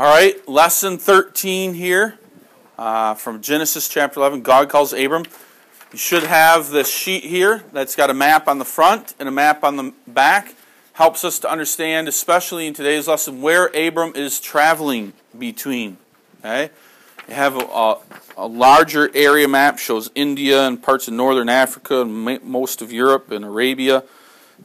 All right, lesson 13 here from Genesis chapter 11. God calls Abram. You should have this sheet here that's got a map on the front and a map on the back. Helps us to understand, especially in today's lesson, where Abram is traveling between. Okay, you have a larger area map, shows India and parts of northern Africa and most of Europe and Arabia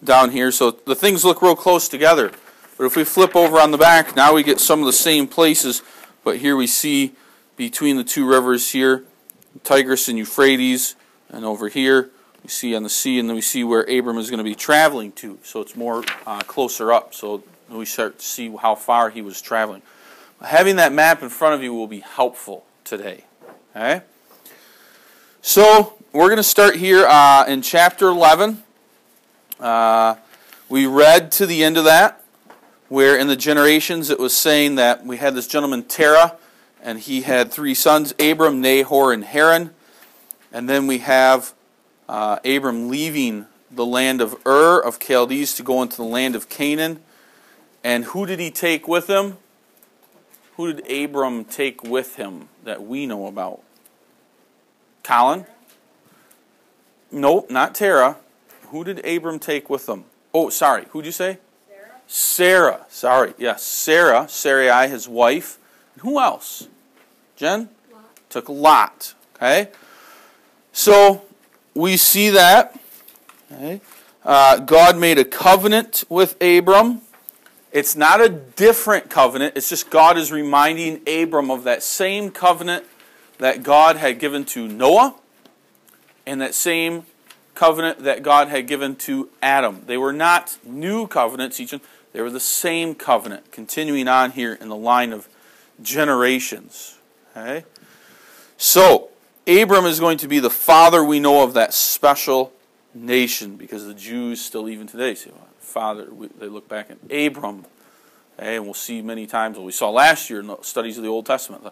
down here. So the things look real close together. But if we flip over on the back, now we get some of the same places. But here we see between the two rivers here, Tigris and Euphrates, and over here we see on the sea, and then we see where Abram is going to be traveling to. So it's more closer up. So we start to see how far he was traveling. Having that map in front of you will be helpful today. Okay? So we're going to start here in chapter 11. We read to the end of that, where in the generations it was saying that we had this gentleman Terah, and he had 3 sons, Abram, Nahor, and Haran. And then we have Abram leaving the land of Ur of Chaldees to go into the land of Canaan. And who did he take with him? Who did Abram take with him that we know about? Colin? Nope, not Terah. Who did Abram take with him? Oh, sorry. Who'd you say? Sarah. Sorry. Yes, Sarah. Sarai, his wife. And who else? Jen? Lot. Took Lot. Okay. So we see that. Okay. God made a covenant with Abram. It's not a different covenant. It's just God is reminding Abram of that same covenant that God had given to Noah, and that same covenant that God had given to Adam. They were not new covenants, they were the same covenant, continuing on here in the line of generations. Okay? So, Abram is going to be the father, we know, of that special nation, because the Jews still even today say, father, they look back at Abram. Okay? And we'll see many times, what we saw last year in the studies of the Old Testament,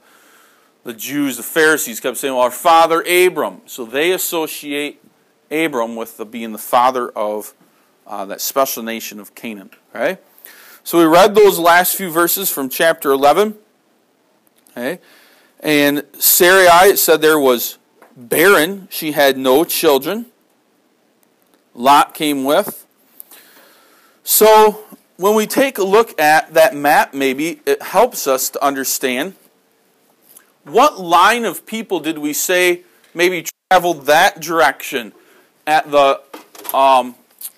the Jews, the Pharisees kept saying, well, our father Abram. So they associate Abram with being the father of that special nation of Canaan. Okay? So we read those last few verses from chapter 11. Okay? And Sarai, it said there, was barren. She had no children. Lot came with. So when we take a look at that map, maybe it helps us to understand what line of people did we say maybe traveled that direction at the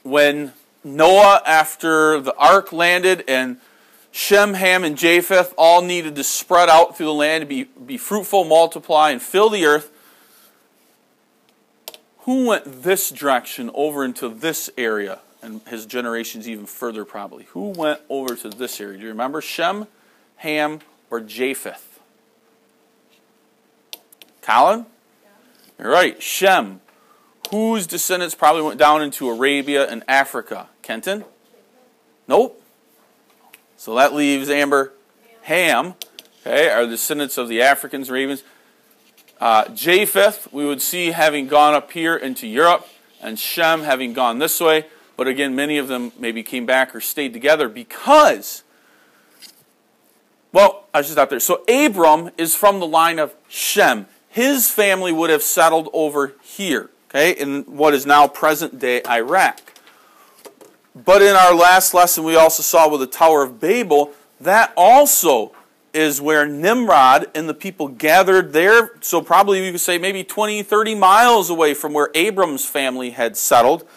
when Noah, after the ark landed, and Shem, Ham, and Japheth all needed to spread out through the land to be fruitful, multiply, and fill the earth. Who went this direction over into this area? And his generations even further probably. Who went over to this area? Do you remember? Shem, Ham, or Japheth? Colin? Yeah. You're right. Shem. Whose descendants probably went down into Arabia and Africa? Kenton? Nope. So that leaves Amber. Ham. Okay, are the descendants of the Africans, Ravens. Japheth, we would see having gone up here into Europe, and Shem having gone this way. But again, many of them maybe came back or stayed together because, well, I should stop there. So Abram is from the line of Shem. His family would have settled over here. Okay, in what is now present-day Iraq. But in our last lesson, we also saw with the Tower of Babel, that also is where Nimrod and the people gathered there. So probably we could say maybe 20, 30 miles away from where Abram's family had settled.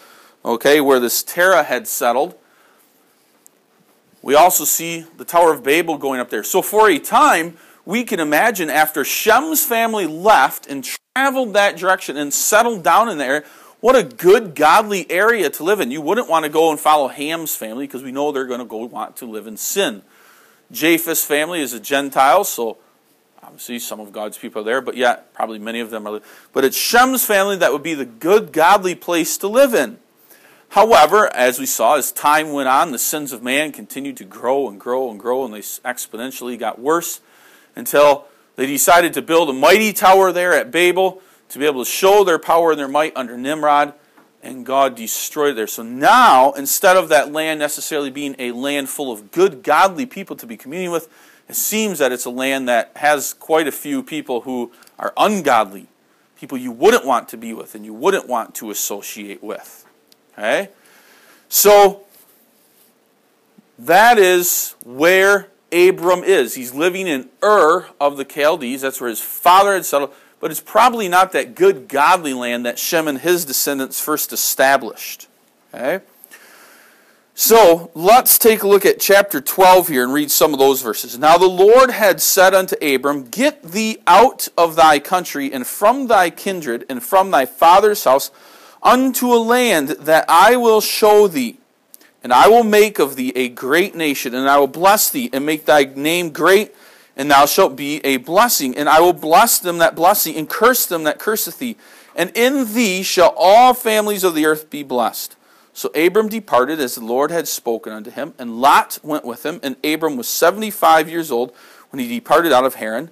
Okay, where this Terah had settled. We also see the Tower of Babel going up there. So for a time, we can imagine after Shem's family left and traveled that direction and settled down in there, what a good, godly area to live in. You wouldn't want to go and follow Ham's family because we know they're going to go want to live in sin. Japheth's family is a Gentile, so obviously some of God's people are there, but yet probably many of them are. But it's Shem's family that would be the good, godly place to live in. However, as we saw, as time went on, the sins of man continued to grow and grow and grow, and they exponentially got worse until they decided to build a mighty tower there at Babel to be able to show their power and their might under Nimrod, and God destroyed it there. So now, instead of that land necessarily being a land full of good, godly people to be communing with, It seems that it's a land that has quite a few people who are ungodly, people you wouldn't want to be with and you wouldn't want to associate with. Okay? So, that is where Abram is. He's living in Ur of the Chaldees. That's where his father had settled. But it's probably not that good, godly land that Shem and his descendants first established. Okay? So, let's take a look at chapter 12 here and read some of those verses. Now the Lord had said unto Abram, Get thee out of thy country, and from thy kindred, and from thy father's house, unto a land that I will show thee. And I will make of thee a great nation, and I will bless thee, and make thy name great, and thou shalt be a blessing. And I will bless them that bless thee, and curse them that curseth thee. And in thee shall all families of the earth be blessed. So Abram departed as the Lord had spoken unto him, and Lot went with him, and Abram was 75 years old when he departed out of Haran.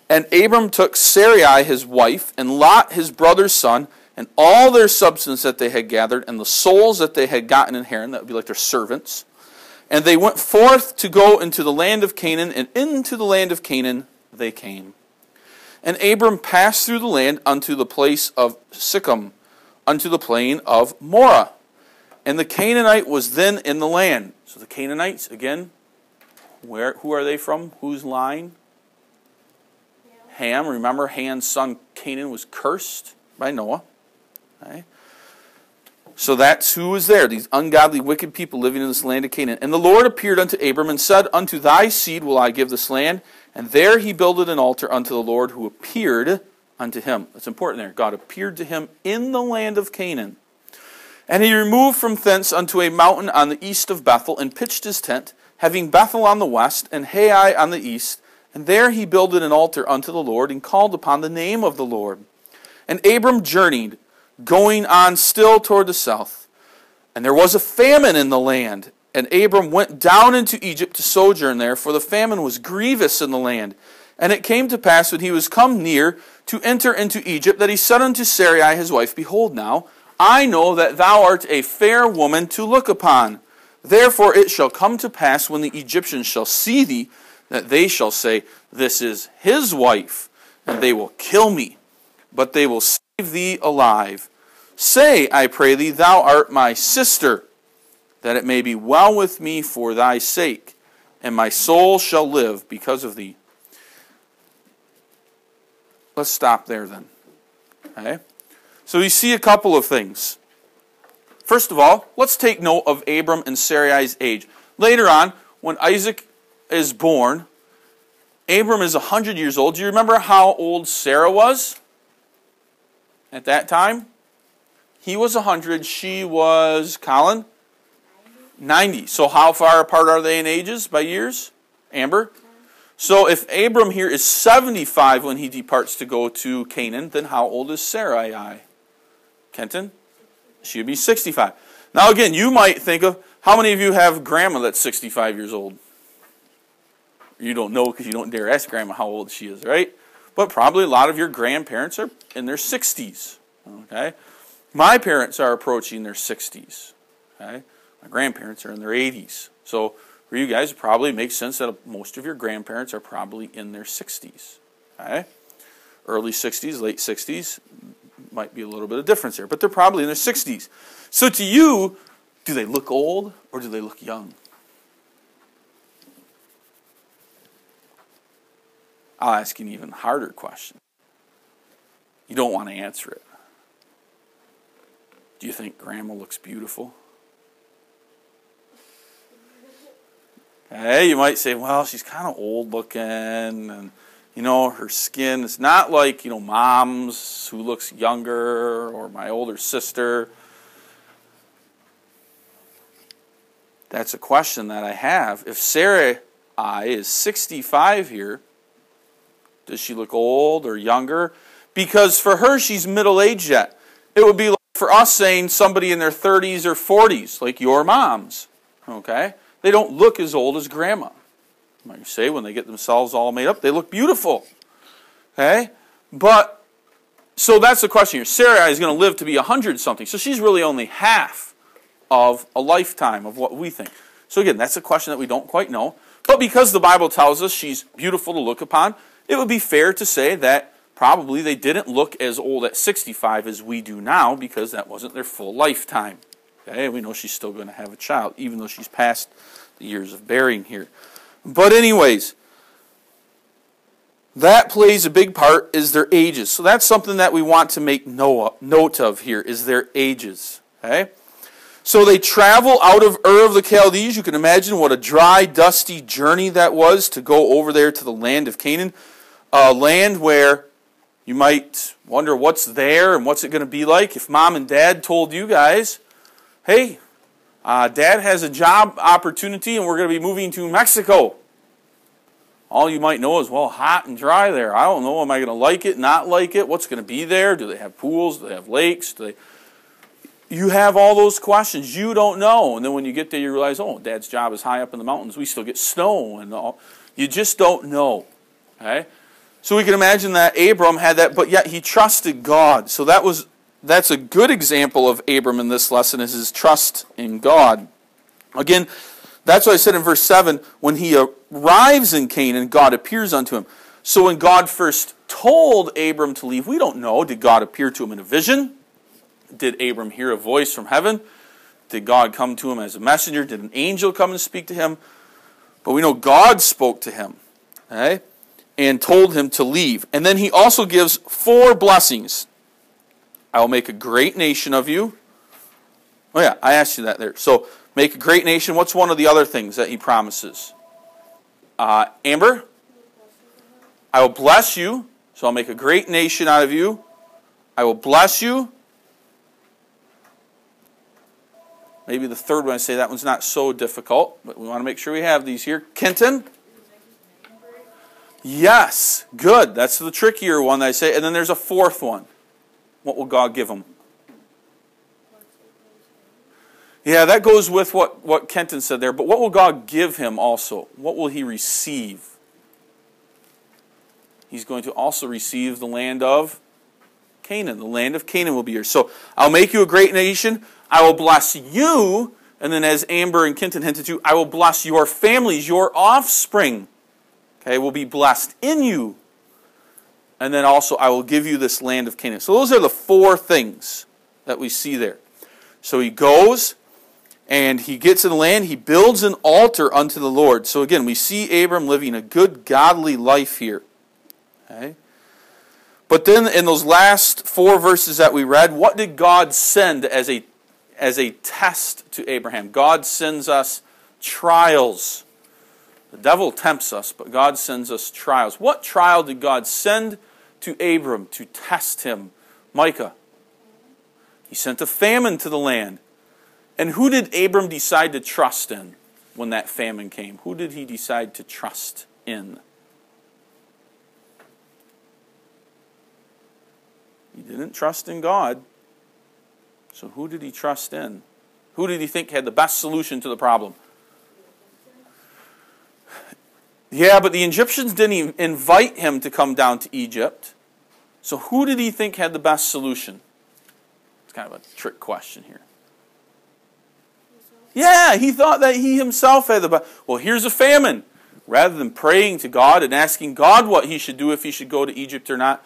And Abram took Sarai his wife, and Lot his brother's son, and all their substance that they had gathered, and the souls that they had gotten in Haran, that would be like their servants. And they went forth to go into the land of Canaan, and into the land of Canaan they came. And Abram passed through the land unto the place of Sichem, unto the plain of Moreh. And the Canaanite was then in the land. So the Canaanites, again, who are they from? Whose line? Ham. Remember, Ham's son Canaan was cursed by Noah. Okay. So that's who was there, these ungodly, wicked people living in this land of Canaan. And the Lord appeared unto Abram and said, Unto thy seed will I give this land. And there he builded an altar unto the Lord who appeared unto him. That's important there. God appeared to him in the land of Canaan. And he removed from thence unto a mountain on the east of Bethel, and pitched his tent, having Bethel on the west, and Hai on the east. And there he builded an altar unto the Lord, and called upon the name of the Lord. And Abram journeyed, going on still toward the south. And there was a famine in the land. And Abram went down into Egypt to sojourn there, for the famine was grievous in the land. And it came to pass, when he was come near to enter into Egypt, that he said unto Sarai his wife, Behold now, I know that thou art a fair woman to look upon. Therefore it shall come to pass, when the Egyptians shall see thee, that they shall say, This is his wife, and they will kill me, but they will save thee alive. Say, I pray thee, thou art my sister, that it may be well with me for thy sake, and my soul shall live because of thee. Let's stop there then. Okay? So we see a couple of things. First of all, let's take note of Abram and Sarai's age. Later on, when Isaac is born, Abram is 100 years old. Do you remember how old Sarah was at that time? He was 100. She was, Colin? 90. So how far apart are they in ages by years? Amber? So if Abram here is 75 when he departs to go to Canaan, then how old is Sarai? Kenton? She would be 65. Now again, you might think of, how many of you have grandma that's 65 years old? You don't know because you don't dare ask grandma how old she is, right? But probably a lot of your grandparents are in their 60s. Okay? My parents are approaching their 60s. Okay? My grandparents are in their 80s. So for you guys, it probably makes sense that most of your grandparents are probably in their 60s. Okay? Early 60s, late 60s, might be a little bit of difference here, but they're probably in their 60s. So to you, do they look old or do they look young? I'll ask you an even harder question. You don't want to answer it. Do you think grandma looks beautiful? Okay, you might say, well, she's kind of old looking, and her skin is not like, mom's who looks younger, or my older sister. That's a question that I have. If Sarai is 65 here, does she look old or younger? Because for her, she's middle-aged yet. It would be like for us saying somebody in their 30s or 40s, like your moms. Okay? They don't look as old as grandma. You might say when they get themselves all made up, they look beautiful. Okay? But, so that's the question here. Sarai is going to live to be 100-something. So she's really only half of a lifetime of what we think. So again, that's a question that we don't quite know. But because the Bible tells us she's beautiful to look upon, it would be fair to say that probably they didn't look as old at 65 as we do now, because that wasn't their full lifetime. Okay, we know she's still going to have a child, even though she's past the years of bearing here. But anyways, that plays a big part, is their ages. So that's something that we want to make note of here, is their ages. Okay? So they travel out of Ur of the Chaldees. You can imagine what a dry, dusty journey that was to go over there to the land of Canaan. A land where you might wonder what's there and what's it going to be like. If mom and dad told you guys, hey, dad has a job opportunity and we're going to be moving to Mexico. All you might know is, well, hot and dry there. I don't know. Am I going to like it, not like it? What's going to be there? Do they have pools? Do they have lakes? You have all those questions. You don't know. And then when you get there, you realize, oh, Dad's job is high up in the mountains. We still get snow and all. You just don't know. Okay? So we can imagine that Abram had that, but yet he trusted God. So that's a good example of Abram in this lesson, is his trust in God. Again, that's what I said in verse 7, when he arrives in Canaan, God appears unto him. So when God first told Abram to leave, we don't know. Did God appear to him in a vision? Did Abram hear a voice from heaven? Did God come to him as a messenger? Did an angel come and speak to him? But we know God spoke to him, okay, and told him to leave. And then he also gives 4 blessings. I will make a great nation of you. Oh yeah, I asked you that there. So, make a great nation. What's one of the other things that he promises? Amber? I will bless you. So I'll make a great nation out of you. I will bless you. Maybe the third one, I say that one's not so difficult, but we want to make sure we have these here. Kenton? Yes, good. That's the trickier one that I say. And then there's a 4th one. What will God give him? Yeah, that goes with what Kenton said there. But what will God give him also? What will he receive? He's going to also receive the land of Canaan. The land of Canaan will be yours. So, I'll make you a great nation. I will bless you. And then as Amber and Kenton hinted to, I will bless your families, your offspring. Okay, will be blessed in you. And then also, I will give you this land of Canaan. So those are the 4 things that we see there. So he goes, and he gets in the land. He builds an altar unto the Lord. So again, we see Abram living a good, godly life here. Okay? But then in those last 4 verses that we read, what did God send as a test to Abraham? God sends us trials. The devil tempts us, but God sends us trials. What trial did God send to Abram to test him? Micah. He sent a famine to the land. And who did Abram decide to trust in when that famine came? Who did he decide to trust in? He didn't trust in God. So who did he trust in? Who did he think had the best solution to the problem? Yeah, but the Egyptians didn't even invite him to come down to Egypt. So who did he think had the best solution? It's kind of a trick question here. Yeah, he thought that he himself had the best. Well, here's a famine. Rather than praying to God and asking God what he should do, if he should go to Egypt or not,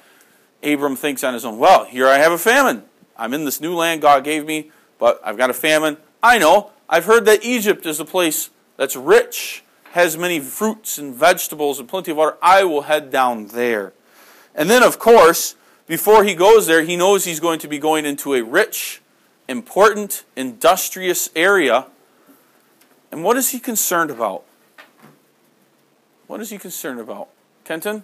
Abram thinks on his own, well, here I have a famine. I'm in this new land God gave me, but I've got a famine. I know. I've heard that Egypt is a place that's rich, has many fruits and vegetables and plenty of water. I will head down there. And then, of course, before he goes there, he knows he's going to be going into a rich, important, industrious area. And what is he concerned about? What is he concerned about? Kenton?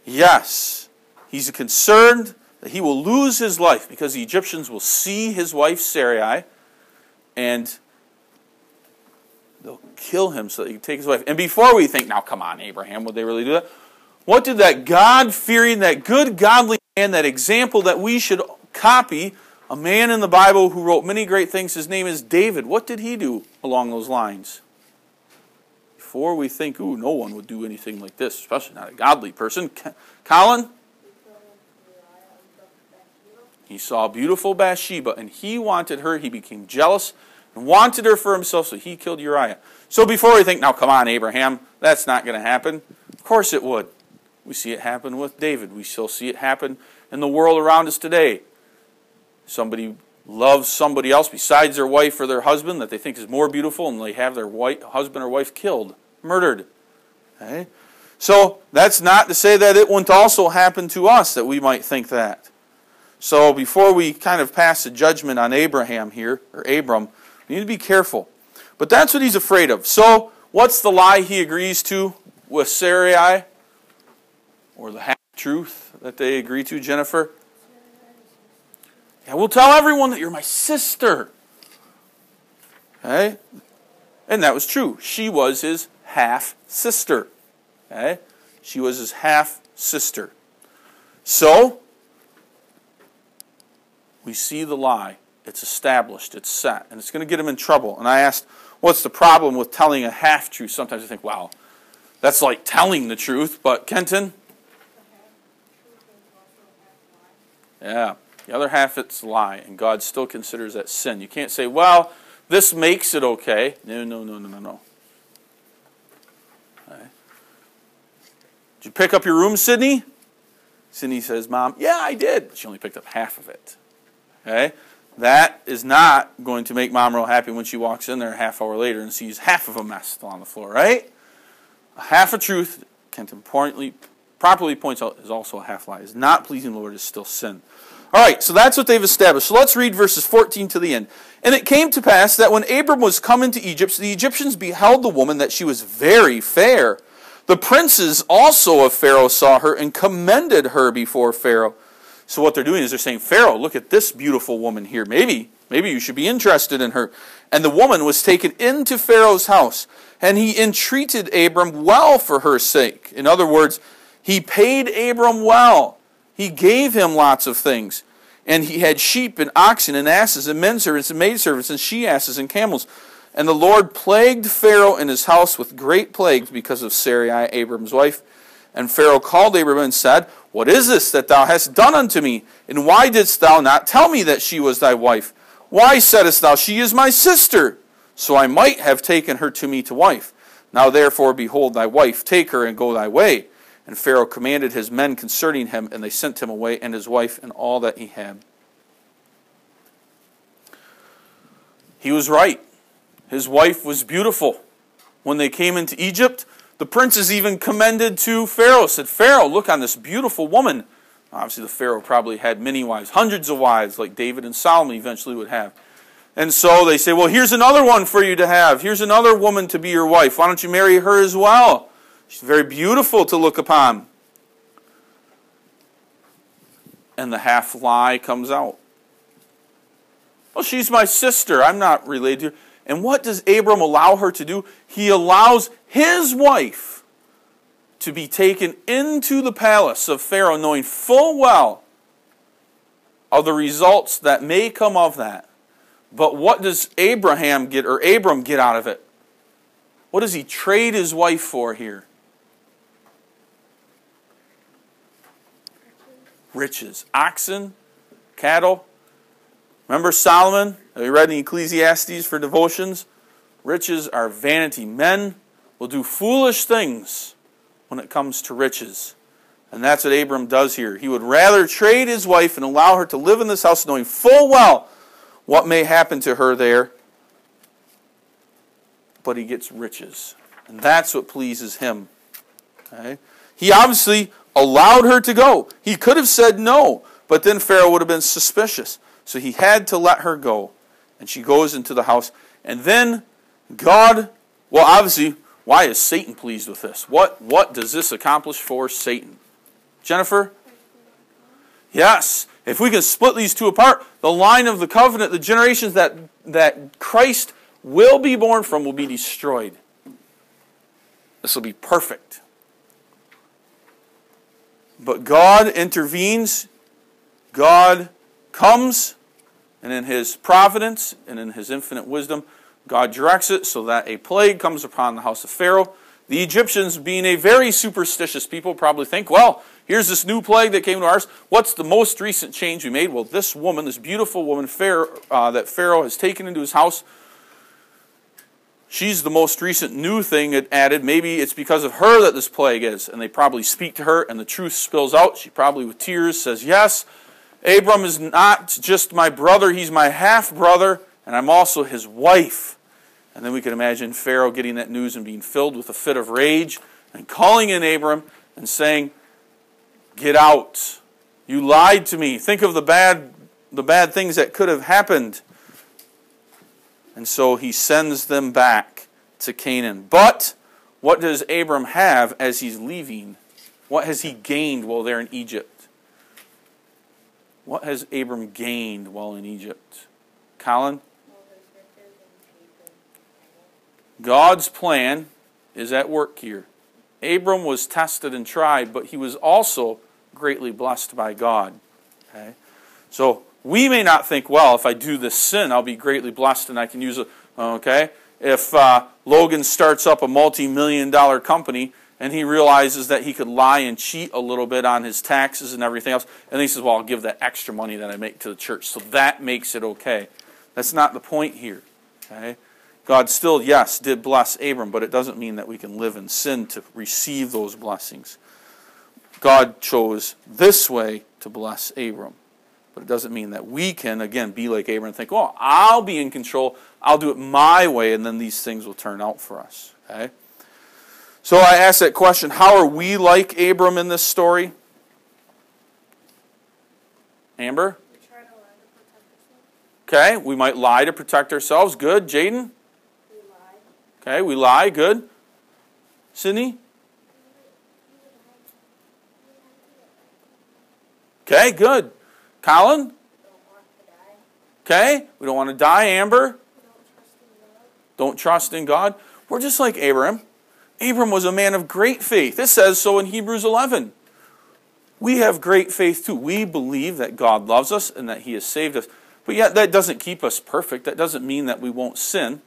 Yes. He's concerned that he will lose his life because the Egyptians will see his wife Sarai and they'll kill him so that he can take his wife. And before we think, now come on, Abraham, would they really do that? What did that God-fearing, that good, godly man, that example that we should copy, a man in the Bible who wrote many great things, his name is David. What did he do along those lines? Before we think, ooh, no one would do anything like this, especially not a godly person. Colin? He saw beautiful Bathsheba, and he wanted her. He became jealous, and wanted her for himself, so he killed Uriah. So before we think, now come on, Abraham, that's not going to happen. Of course it would. We see it happen with David. We still see it happen in the world around us today. Somebody loves somebody else besides their wife or their husband that they think is more beautiful, and they have their husband or wife killed, murdered. Okay? So that's not to say that it wouldn't also happen to us, that we might think that. So before we kind of pass a judgment on Abraham here, or Abram, we need to be careful. But that's what he's afraid of. So what's the lie he agrees to with Sarai? Or the half-truth that they agree to, Jennifer? Yeah, we'll tell everyone that you're my sister. Okay? And that was true. She was his half-sister. Okay? She was his half-sister. So, we see the lie. It's established. It's set. And it's going to get him in trouble. And I asked, what's the problem with telling a half-truth? Sometimes I think, wow, that's like telling the truth. But, Kenton? Yeah. The other half, it's a lie. And God still considers that sin. You can't say, well, this makes it okay. No. Okay. Did you pick up your room, Sydney? Sydney says, Mom, yeah, I did. But she only picked up half of it. Okay? That is not going to make Mom real happy when she walks in there a half hour later and sees half of a mess still on the floor, right? A half a truth, Kenton properly points out, is also a half lie. Is not pleasing the Lord, is still sin. All right, so that's what they've established. So let's read verses 14 to the end. And it came to pass that when Abram was come into Egypt, the Egyptians beheld the woman, that she was very fair. The princes also of Pharaoh saw her and commended her before Pharaoh. So what they're doing is they're saying, Pharaoh, look at this beautiful woman here. Maybe you should be interested in her. And the woman was taken into Pharaoh's house, and he entreated Abram well for her sake. In other words, he paid Abram well. He gave him lots of things. And he had sheep and oxen and asses and menservants and maidservants and she-asses and camels. And the Lord plagued Pharaoh and his house with great plagues because of Sarai, Abram's wife. And Pharaoh called Abram and said, What is this that thou hast done unto me? And why didst thou not tell me that she was thy wife? Why saidst thou, She is my sister? So I might have taken her to me to wife. Now therefore, behold thy wife, take her and go thy way. And Pharaoh commanded his men concerning him, and they sent him away, and his wife, and all that he had. He was right. His wife was beautiful. When they came into Egypt, the princes even commended to Pharaoh, said, Pharaoh, look on this beautiful woman. Obviously, the Pharaoh probably had many wives, hundreds of wives, like David and Solomon eventually would have. And so they say, well, here's another one for you to have. Here's another woman to be your wife. Why don't you marry her as well? She's very beautiful to look upon. And the half lie comes out. Well, she's my sister. I'm not related to her. And what does Abram allow her to do? He allows his wife to be taken into the palace of Pharaoh, knowing full well of the results that may come of that. But what does Abram get out of it? What does he trade his wife for here? Riches. Oxen, cattle. Remember Solomon? Have you read in Ecclesiastes for devotions? Riches are vanity. Men will do foolish things when it comes to riches. And that's what Abram does here. He would rather trade his wife and allow her to live in this house knowing full well what may happen to her there. But he gets riches. And that's what pleases him. Okay? He obviously allowed her to go. He could have said no, but then Pharaoh would have been suspicious. So he had to let her go. And she goes into the house. And then God, well, obviously, why is Satan pleased with this? What does this accomplish for Satan? Jennifer? Yes. If we can split these two apart, the line of the covenant, the generations that Christ will be born from will be destroyed. This will be perfect. But God intervenes. God comes, and in His providence and in His infinite wisdom, God directs it so that a plague comes upon the house of Pharaoh. The Egyptians, being a very superstitious people, probably think, well, here's this new plague that came to ours. What's the most recent change we made? Well, this woman, this beautiful woman that Pharaoh has taken into his house, she's the most recent new thing it added. Maybe it's because of her that this plague is. And they probably speak to her, and the truth spills out. She probably, with tears, says, yes, Abram is not just my brother, he's my half-brother, and I'm also his wife. And then we can imagine Pharaoh getting that news and being filled with a fit of rage and calling in Abram and saying, get out. You lied to me. Think of the bad things that could have happened. And so he sends them back to Canaan. But what does Abram have as he's leaving? What has he gained while they're in Egypt? What has Abram gained while in Egypt? Colin? God's plan is at work here. Abram was tested and tried, but he was also greatly blessed by God. Okay? So we may not think, well, if I do this sin, I'll be greatly blessed and I can use it. Okay? If Logan starts up a multi-million-dollar company and he realizes that he could lie and cheat a little bit on his taxes and everything else, and he says, well, I'll give that extra money that I make to the church. So that makes it okay. That's not the point here. Okay? God still, yes, did bless Abram, but it doesn't mean that we can live in sin to receive those blessings. God chose this way to bless Abram. But it doesn't mean that we can, again, be like Abram and think, well, I'll be in control, I'll do it my way, and then these things will turn out for us. Okay? So I asked that question, how are we like Abram in this story? Amber? We try to lie to protect ourselves. Okay, we might lie to protect ourselves. Good. Jaden? We lie. Okay, we lie. Good. Sydney? Okay, good. Colin? We don't want to die. Okay, we don't want to die. Amber? We don't trust in God. Don't trust in God. We're just like Abram. Abram was a man of great faith. It says so in Hebrews 11. We have great faith too. We believe that God loves us and that He has saved us. But yet that doesn't keep us perfect. That doesn't mean that we won't sin.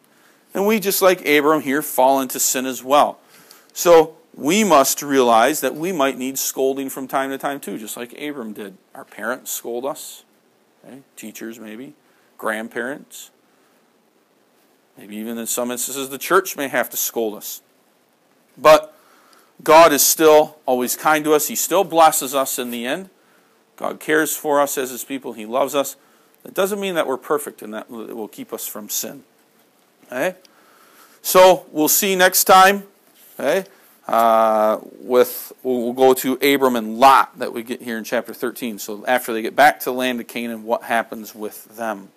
And we, just like Abram here, fall into sin as well. So we must realize that we might need scolding from time to time too, just like Abram did. Our parents scold us. Okay? Teachers maybe. Grandparents. Maybe even in some instances the church may have to scold us. But God is still always kind to us. He still blesses us in the end. God cares for us as His people. He loves us. That doesn't mean that we're perfect and that it will keep us from sin. Okay? So we'll see next time. Okay? We'll go to Abram and Lot that we get here in chapter 13. So after they get back to the land of Canaan, what happens with them?